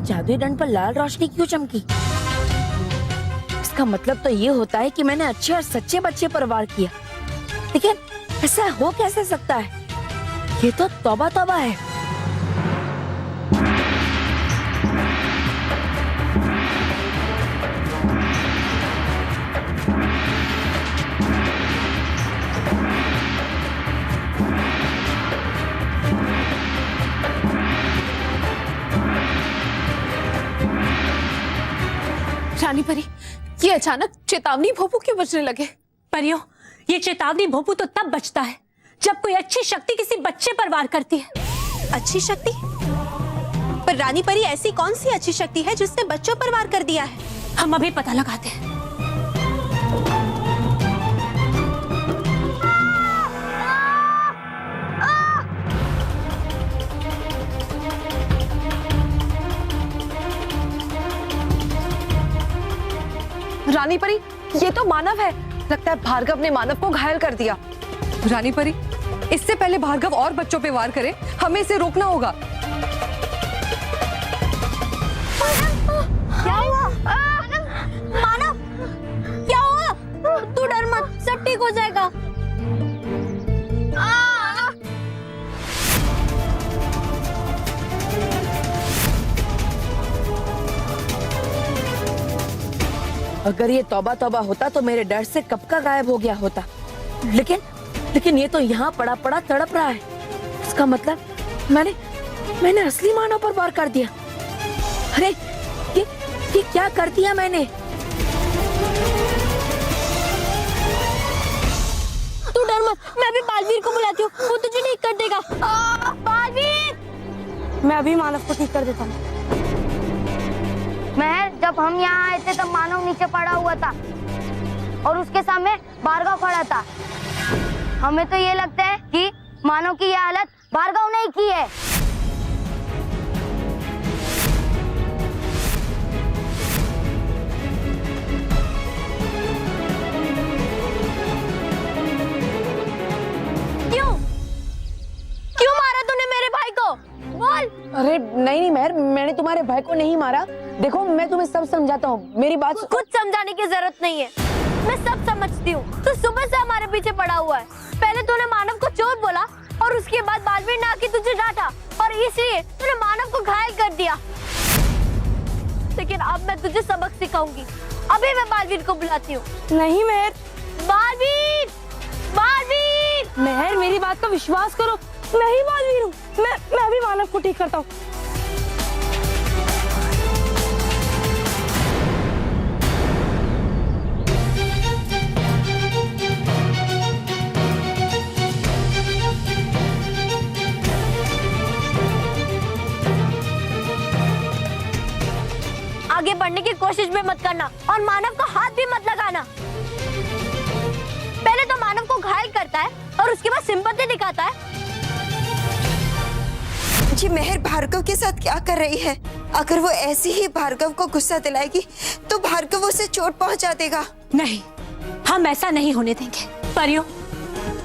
जादुई दंड पर लाल रोशनी क्यों चमकी? इसका मतलब तो ये होता है कि मैंने अच्छे और सच्चे बच्चे पर वार किया। लेकिन ऐसा हो कैसे सकता है? ये तो तौबा तौबा है। रानी परी, ये अचानक चेतावनी भोपू क्यों बजने लगे? परियों, ये चेतावनी भोपू तो तब बजता है जब कोई अच्छी शक्ति किसी बच्चे पर वार करती है। अच्छी शक्ति? पर रानी परी, ऐसी कौन सी अच्छी शक्ति है जिसने बच्चों पर वार कर दिया है? हम अभी पता लगाते हैं। रानी परी, ये तो मानव है। लगता है भार्गव ने मानव को घायल कर दिया। रानी परी, इससे पहले भार्गव और बच्चों पे वार करे, हमें इसे रोकना होगा। क्या हुआ? मानव, क्या हुआ? तू डर मत, सब ठीक हो जाएगा। अगर ये तौबा तौबा होता तो मेरे डर से कब का गायब हो गया होता। लेकिन ये तो यहाँ पड़ा पड़ा तड़प रहा है। इसका मतलब मैंने असली मानव पर वार कर दिया। अरे ये क्या कर दिया मैंने? तू डर मत, मैं अभी बालवीर को बुलाती हूँ, वो तुझे ठीक कर देगा। बालवीर! मैं अभी मानव को ठीक कर देता हूँ। महर, जब हम यहाँ आए थे तब मानव नीचे पड़ा हुआ था और उसके सामने भार्गव खड़ा था। हमें तो ये लगता है कि मानव की यह हालत भार्गव ने ही की है। क्यों मारा तूने मेरे भाई को? बोल। अरे नहीं महर, मैंने तुम्हारे भाई को नहीं मारा। देखो, मैं तुम्हें सब समझाता हूँ, मेरी बात कुछ समझाने की जरूरत नहीं है, मैं सब समझती हूँ। तू सुबह से हमारे पीछे पड़ा हुआ है। पहले तूने मानव को चोर बोला और उसके बाद बालवीर ने आके तुझे डांटा और इसलिए तूने मानव को घायल कर दिया। लेकिन अब मैं तुझे सबक सिखाऊंगी। अभी मैं बालवीर को बुलाती हूँ। नहीं महर। बालवीर! बालवीर! महर, मेरी बात का विश्वास करो, मैं ही बालवीर हूँ। मैं अभी मानव को ठीक करता हूँ। आगे बढ़ने की कोशिश भी मत करना और मानव को हाथ भी मत लगाना। पहले तो मानव को घायल करता है और उसके बाद सिंपैथी दिखाता है। जी महर भार्गव के साथ क्या कर रही है? अगर वो ऐसी ही भार्गव को गुस्सा दिलाएगी तो भार्गव उसे चोट पहुंचा देगा। नहीं, हम ऐसा नहीं होने देंगे। परियों,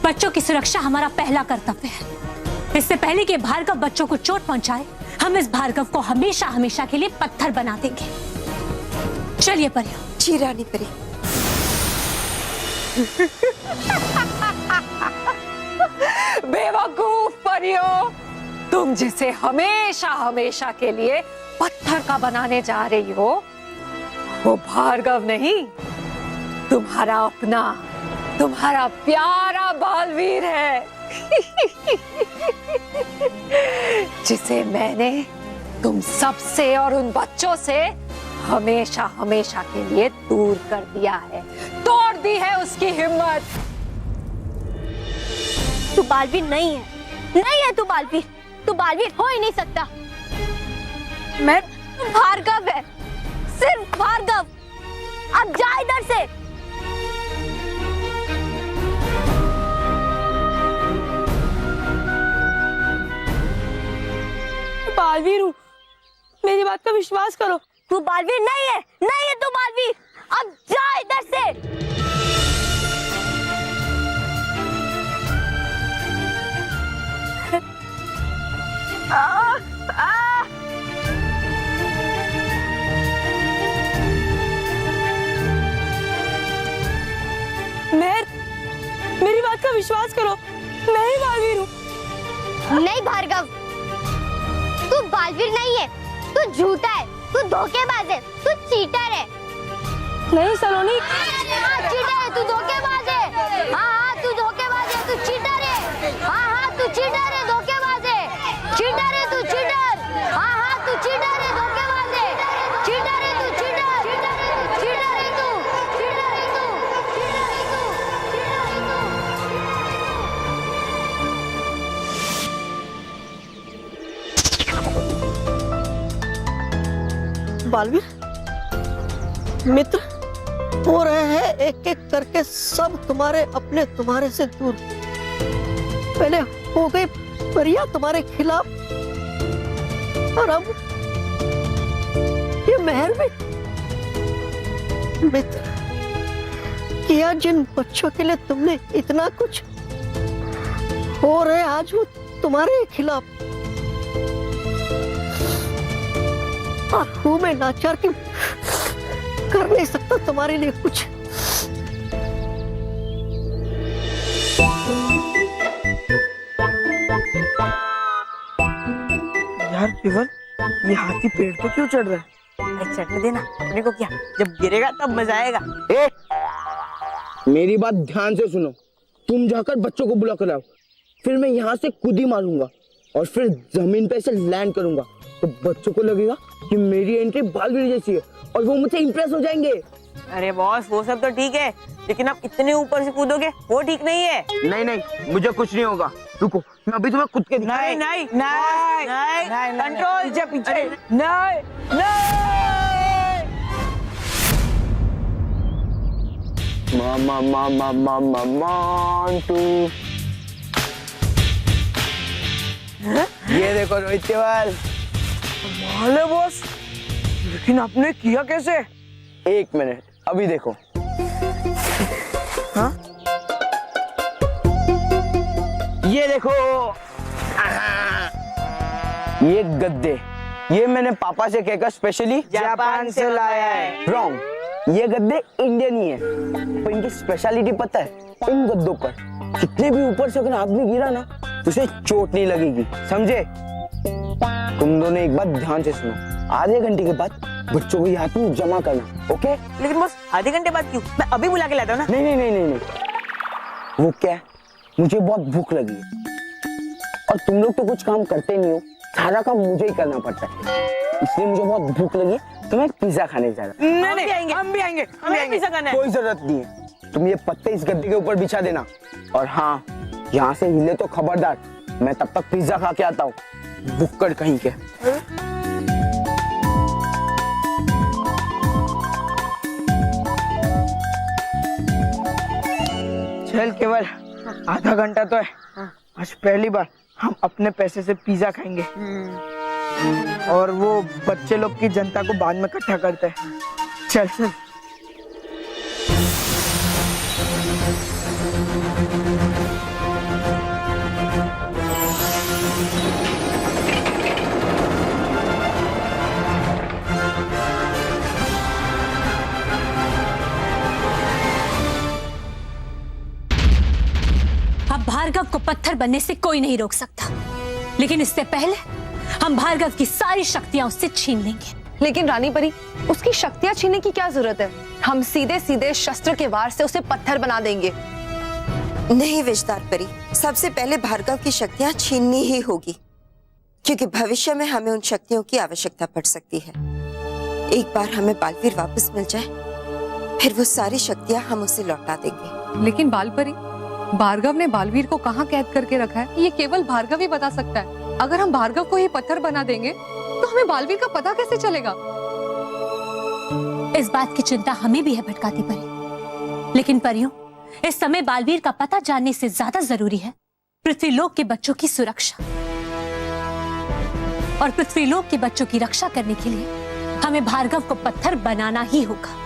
बच्चों की सुरक्षा हमारा पहला कर्तव्य है। इससे पहले कि भार्गव बच्चों को चोट पहुंचाए, हम इस भार्गव को हमेशा हमेशा के लिए पत्थर बना देंगे। चलिए परियों। जी रानी परी। बेवकूफ परियों, तुम जिसे हमेशा हमेशा के लिए पत्थर का बनाने जा रही हो, वो भार्गव नहीं, तुम्हारा अपना, तुम्हारा प्यारा बालवीर है। जिसे मैंने तुम सबसे और उन बच्चों से हमेशा हमेशा के लिए दूर कर दिया है, तोड़ दी है उसकी हिम्मत। तू बालवीर नहीं है, नहीं है तू बालवीर। तू बालवीर हो ही नहीं सकता। मैं भार्गव है, सिर्फ भार्गव। अब जा इधर से। बालवीर हूँ, मेरी बात का विश्वास करो। तू बालवीर नहीं है, नहीं है तू बालवीर। अब जा इधर से। विश्वास करो, मैं ही बालवीर हूँ। नहीं भार्गव, तू बालवीर नहीं है, तू झूठा है, तू धोखेबाज है, तू चीटर है। नहीं सलोनी, हाँ चीटर है, तू धोखेबाज है। हाँ तू धोखेबाज है, तू चीटर है। हाँ तू चीटर है, धोखेबाज है। चीटर है तू, चीटर। हाँ तू चीटर है, धोखेबाज है। चीटर है तू, चीटर। चीटर है तू, चीटर है तू, बालवीर मित्र हो रहे हैं एक एक करके सब तुम्हारे से दूर। पहले हो गई परिया तुम्हारे खिलाफ और अब ये मेहर भी। मित्र, किया जिन बच्चों के लिए तुमने इतना कुछ, हो रहे आज वो तुम्हारे खिलाफ। और हूं मैं लाचार की कर नहीं सकता तुम्हारे लिए कुछ। यार केवल ये हाथी पेड़ पे क्यों चढ़ रहा है? चढ़ने देना, अपने को क्या, जब गिरेगा तब मजा आएगा। मेरी बात ध्यान से सुनो, तुम जाकर बच्चों को बुला कर आओ, फिर मैं यहाँ से कूदी मारूंगा और फिर जमीन पे से लैंड करूंगा, तो बच्चों को लगेगा कि मेरी एंट्री बालवीर जैसी है और वो मुझसे इंप्रेस हो जाएंगे। अरे बॉस, वो सब तो ठीक है, लेकिन आप इतने ऊपर से कूदोगे, वो ठीक नहीं है। नहीं, मुझे कुछ नहीं होगा। रुको, मैं अभी तुम्हें खुद के नहीं, कंट्रोल, पीछे नहीं। मामा ये देखो रोहित केवल। माले बॉस, लेकिन आपने किया कैसे? एक मिनट, अभी देखो। हाँ? ये देखो, ये गद्दे, ये मैंने पापा से कहकर स्पेशली जापान से लाया है। रॉन्ग, ये गद्दे इंडियन ही है, पर इनकी स्पेशलिटी पता है? इन गद्दों पर कितने भी ऊपर से अगर आदमी गिरा ना, तो उसे चोट नहीं लगेगी, समझे? तुम दोनों एक बात ध्यान से सुनो, आधे घंटे के बाद बच्चों को यहाँ तुम जमा करना, ओके? लेकिन बॉस, आधे घंटे बाद क्यों? मैं अभी बुला के लाता हूँ ना। नहीं, वो क्या है, मुझे बहुत भूख लगी है और तुम लोग तो कुछ काम करते नहीं हो, सारा काम मुझे ही करना पड़ता है, इसलिए मुझे बहुत भूख लगी है, तो मैं पिज्जा खाने जा रहा हूँ। नहीं, हम भी आएंगे, हमें पिज्जा खाना है। कोई जरूरत नहीं है, तुम ये पत्ते इस गद्दे के ऊपर बिछा देना, और हाँ, यहाँ से हिले तो खबरदार, मैं तब तक पिज्जा खा के आता हूँ, भुक्कड़ कहीं के। चल केवल, आधा घंटा तो है, आज पहली बार हम अपने पैसे से पिज्जा खाएंगे, और वो बच्चे लोग की जनता को बाद में इकट्ठा करते हैं। चल। अब भार्गव को पत्थर बनने से कोई नहीं रोक सकता, लेकिन इससे पहले हम भार्गव की सारी शक्तियां उससे छीन लेंगे। लेकिन रानी परी, उसकी शक्तियां छीनने की क्या जरूरत है? हम सीधे सीधे शस्त्र के वार से उसे पत्थर बना देंगे। नहीं विजदार परी, सबसे पहले भार्गव की शक्तियां छीननी ही होगी, क्योंकि भविष्य में हमें उन शक्तियों की आवश्यकता पड़ सकती है। एक बार हमें बालवीर वापस मिल जाए, फिर वो सारी शक्तियां हम उसे लौटा देंगे। लेकिन बालपरी, भार्गव ने बालवीर को कहाँ कैद करके रखा है, ये केवल भार्गव ही बता सकता है। अगर हम भार्गव को ही पत्थर बना देंगे, तो हमें बालवीर का पता कैसे चलेगा? इस बात की चिंता हमें भी है भटकाती परी, लेकिन परियों, इस समय बालवीर का पता जानने से ज्यादा जरूरी है पृथ्वीलोक के बच्चों की सुरक्षा, और पृथ्वीलोक के बच्चों की रक्षा करने के लिए हमें भार्गव को पत्थर बनाना ही होगा।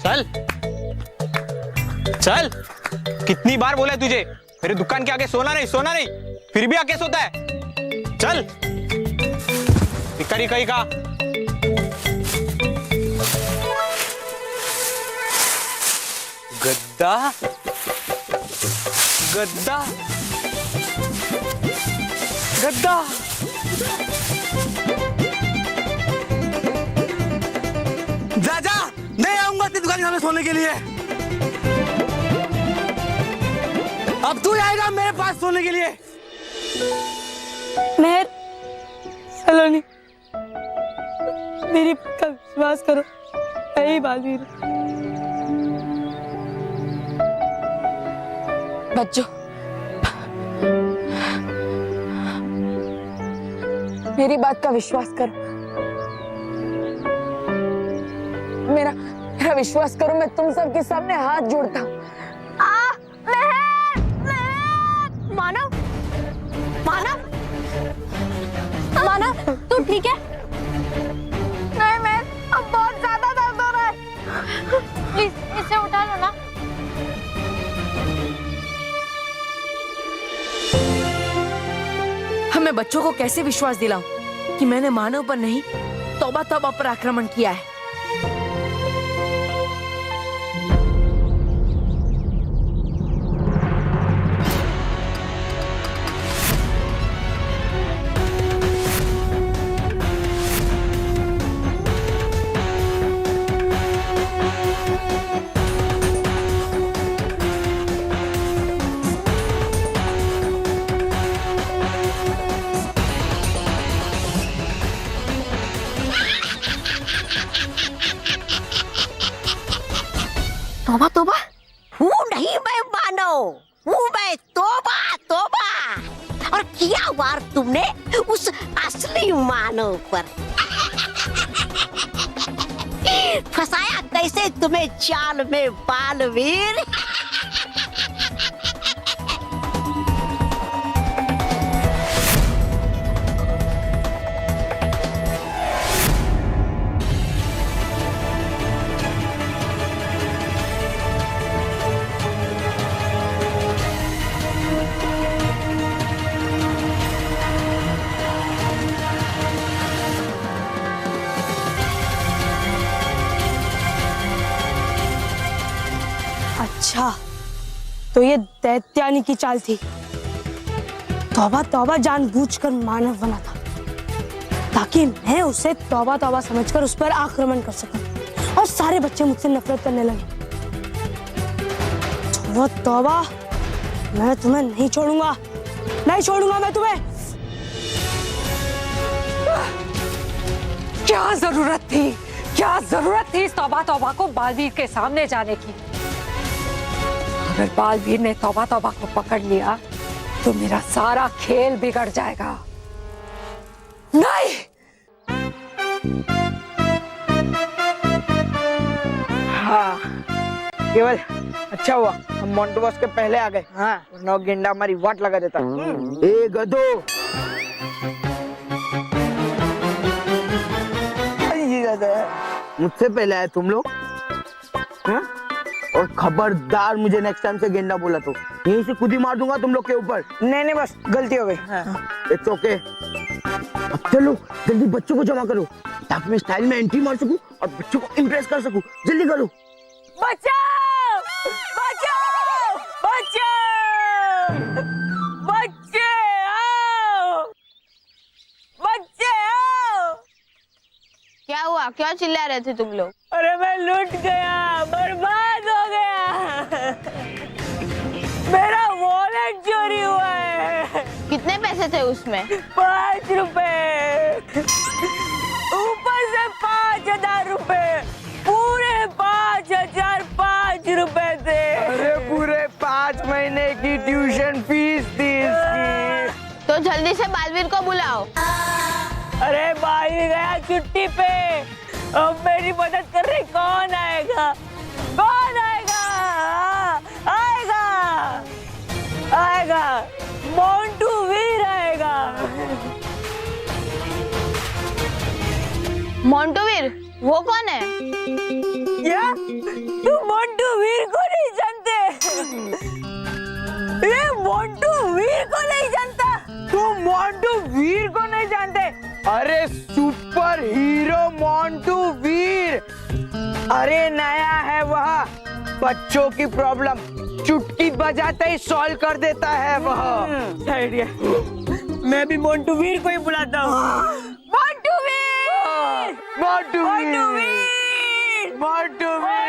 चल चल, कितनी बार बोला है तुझे मेरे दुकान के आगे सोना नहीं, फिर भी आके सोता है। चल भिखारी कहीं का। गद्दा गद्दा गद्दा। जा नहीं आऊंगा तेरी दुकान में सोने के लिए। अब तू आएगा मेरे पास सोने के लिए। मेहर, सलोनी, मेरी बात का विश्वास करो, यही बालवीर। बच्चों, मेरी बात का विश्वास करो, मेरा विश्वास करो, मैं तुम सबके सामने हाथ जोड़ता हूँ। मानव, मानव, मानव, तू ठीक है? नहीं, मैं अब बहुत ज्यादा दर्द हो रहा है। प्लीज इसे उठा लो ना। हमें बच्चों को कैसे विश्वास दिलाऊं कि मैंने मानव पर नहीं, तौबा पर आक्रमण किया है। तौबा तौबा, हूँ नहीं मैं मानव, हूँ मैं तौबा तौबा। और किया वार तुमने उस असली मानव पर। फंसाया कैसे तुम्हें चाल में बालवीर। अच्छा, तो ये दैत्यानी की चाल थी। तौबा जानबूझकर मानव बना था ताकि मैं उसे तौबा समझकर उस पर आक्रमण कर सकूं और सारे बच्चे मुझसे नफरत करने लगे। तौबा, मैं तुम्हें नहीं छोड़ूंगा मैं तुम्हें। क्या जरूरत थी इस तौबा को बालवीर के सामने जाने की। अगर बालवीर ने तौबा को पकड़ लिया तो मेरा सारा खेल बिगड़ जाएगा। नहीं, हाँ, केवल अच्छा हुआ हम मोंटू बॉस के पहले आ गए। हाँ, वरना गेंडा हमारी वाट लगा देता। ए गधो, मुझसे पहले आए तुम लोग। हाँ? और खबरदार मुझे नेक्स्ट टाइम से गेंडा बोला तो यहीं से खुद ही मार दूंगा तुम लोग के ऊपर। नहीं बस गलती हो गई। It's okay. अब चलो जल्दी बच्चों को जमा करो ताकि मैं स्टाइल में एंट्री मार सकूं और बच्चों को इम्प्रेस कर सकूं। जल्दी करो। बचाओ, बचाओ, बचाओ, बच्चे आओ, बच्चे आओ। क्या हुआ? क्यों चिल्ला रहे थे तुम लोग? अरे मैं लूट गया, बर्बाद हो गया। मेरा वॉलेट चोरी हुआ है। कितने पैसे थे उसमें? 5 रुपए, ऊपर से 5000 रुपए, पूरे 5005 रुपए थे। अरे पूरे 5 महीने की ट्यूशन फीस थी इसकी। तो जल्दी से बालवीर को बुलाओ। अरे बालवीर गया छुट्टी पे, अब मेरी मदद करने कौन आएगा? आएगा मोंटू वीर आएगा। मोंटू वीर, वो कौन है? क्या? तुम मोंटू वीर को नहीं जानते। ये मोंटू वीर को नहीं जानता। तुम मोंटू वीर को नहीं जानते? अरे सुपर हीरो मोंटू वीर, अरे नया है वह, बच्चों की प्रॉब्लम चुटकी बजाते ही सॉल्व कर देता है वह। आइडिया। मैं भी मोंटू वीर को ही बुलाता हूँ। मोंटू वीर, मोंटू मोंटू वीर, वीर, मोंटू वीर।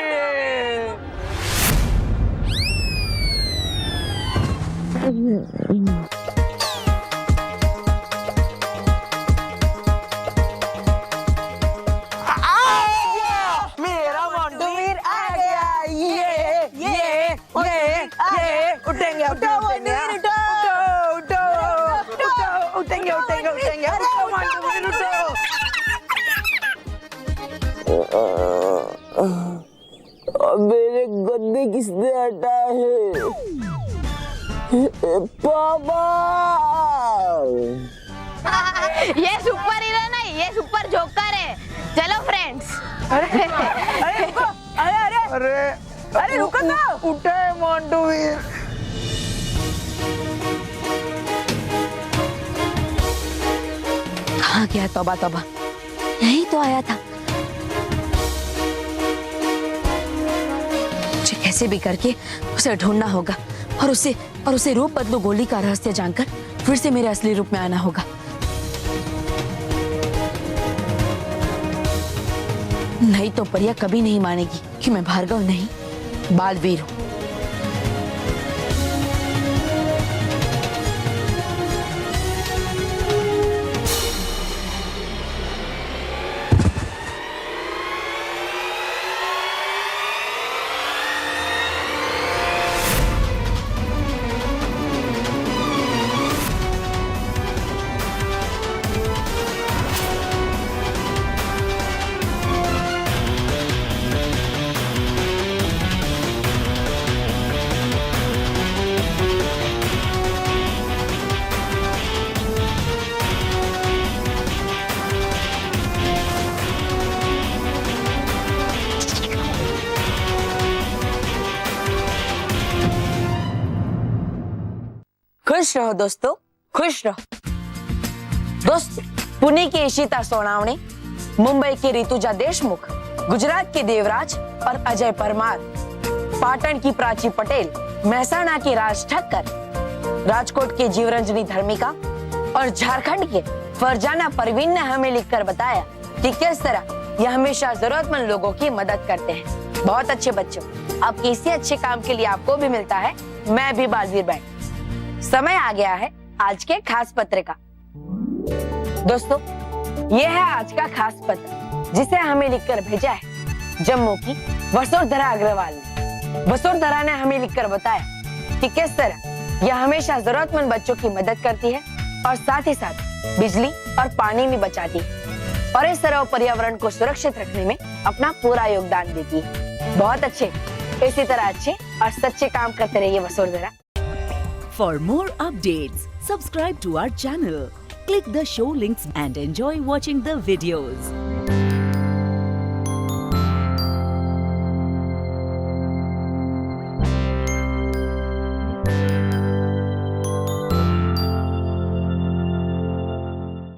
मेरा मोंटू वीर आ गया। ये उठेंगे, उठो उठेंगे, उठो मोंटू वीर उठो। मेरे गद्दे किसने हटाए हैं? पापा! ये सुपर हीरो नहीं, ये सुपर जोकर है। चलो फ्रेंड्स। अरे रुको, अरे रुको तो। उठे मोंटू वीर। कहाँ गया तौबा तौबा? यही तो आया था। मुझे कैसे भी करके उसे ढूंढना होगा और उसे रूप बदलो गोली का रहस्य जानकर फिर से मेरे असली रूप में आना होगा। नहीं तो परिया कभी नहीं मानेगी कि मैं भार्गव नहीं, बालवीर हूँ। खुश रहो दोस्तों, खुश रहो। दोस्तों, पुणे की इशिता सोनावणे, मुंबई की ऋतुजा देशमुख, गुजरात के देवराज और अजय परमार, पाटन की प्राची पटेल, महसाणा की राज ठक्कर, राजकोट की जीवरंजनी धर्मिका और झारखंड के फरजाना परवीन ने हमें लिखकर बताया कि किस तरह यह हमेशा जरूरतमंद लोगों की मदद करते हैं। बहुत अच्छे बच्चों, अब इसी अच्छे काम के लिए आपको भी मिलता है मैं भी बालवीर बैंड। समय आ गया है आज के खास पत्र का। दोस्तों, ये है आज का खास पत्र जिसे हमें लिखकर भेजा है जम्मू की वसुंधरा अग्रवाल ने। वसुंधरा ने हमें लिखकर बताया कि किस तरह यह हमेशा जरूरतमंद बच्चों की मदद करती है और साथ ही साथ बिजली और पानी भी बचाती है और इस तरह पर्यावरण को सुरक्षित रखने में अपना पूरा योगदान देती है। बहुत अच्छे, इसी तरह अच्छे और सच्चे काम करते रहिए Vasundhara. For more updates, subscribe to our channel, click the show links and enjoy watching the videos.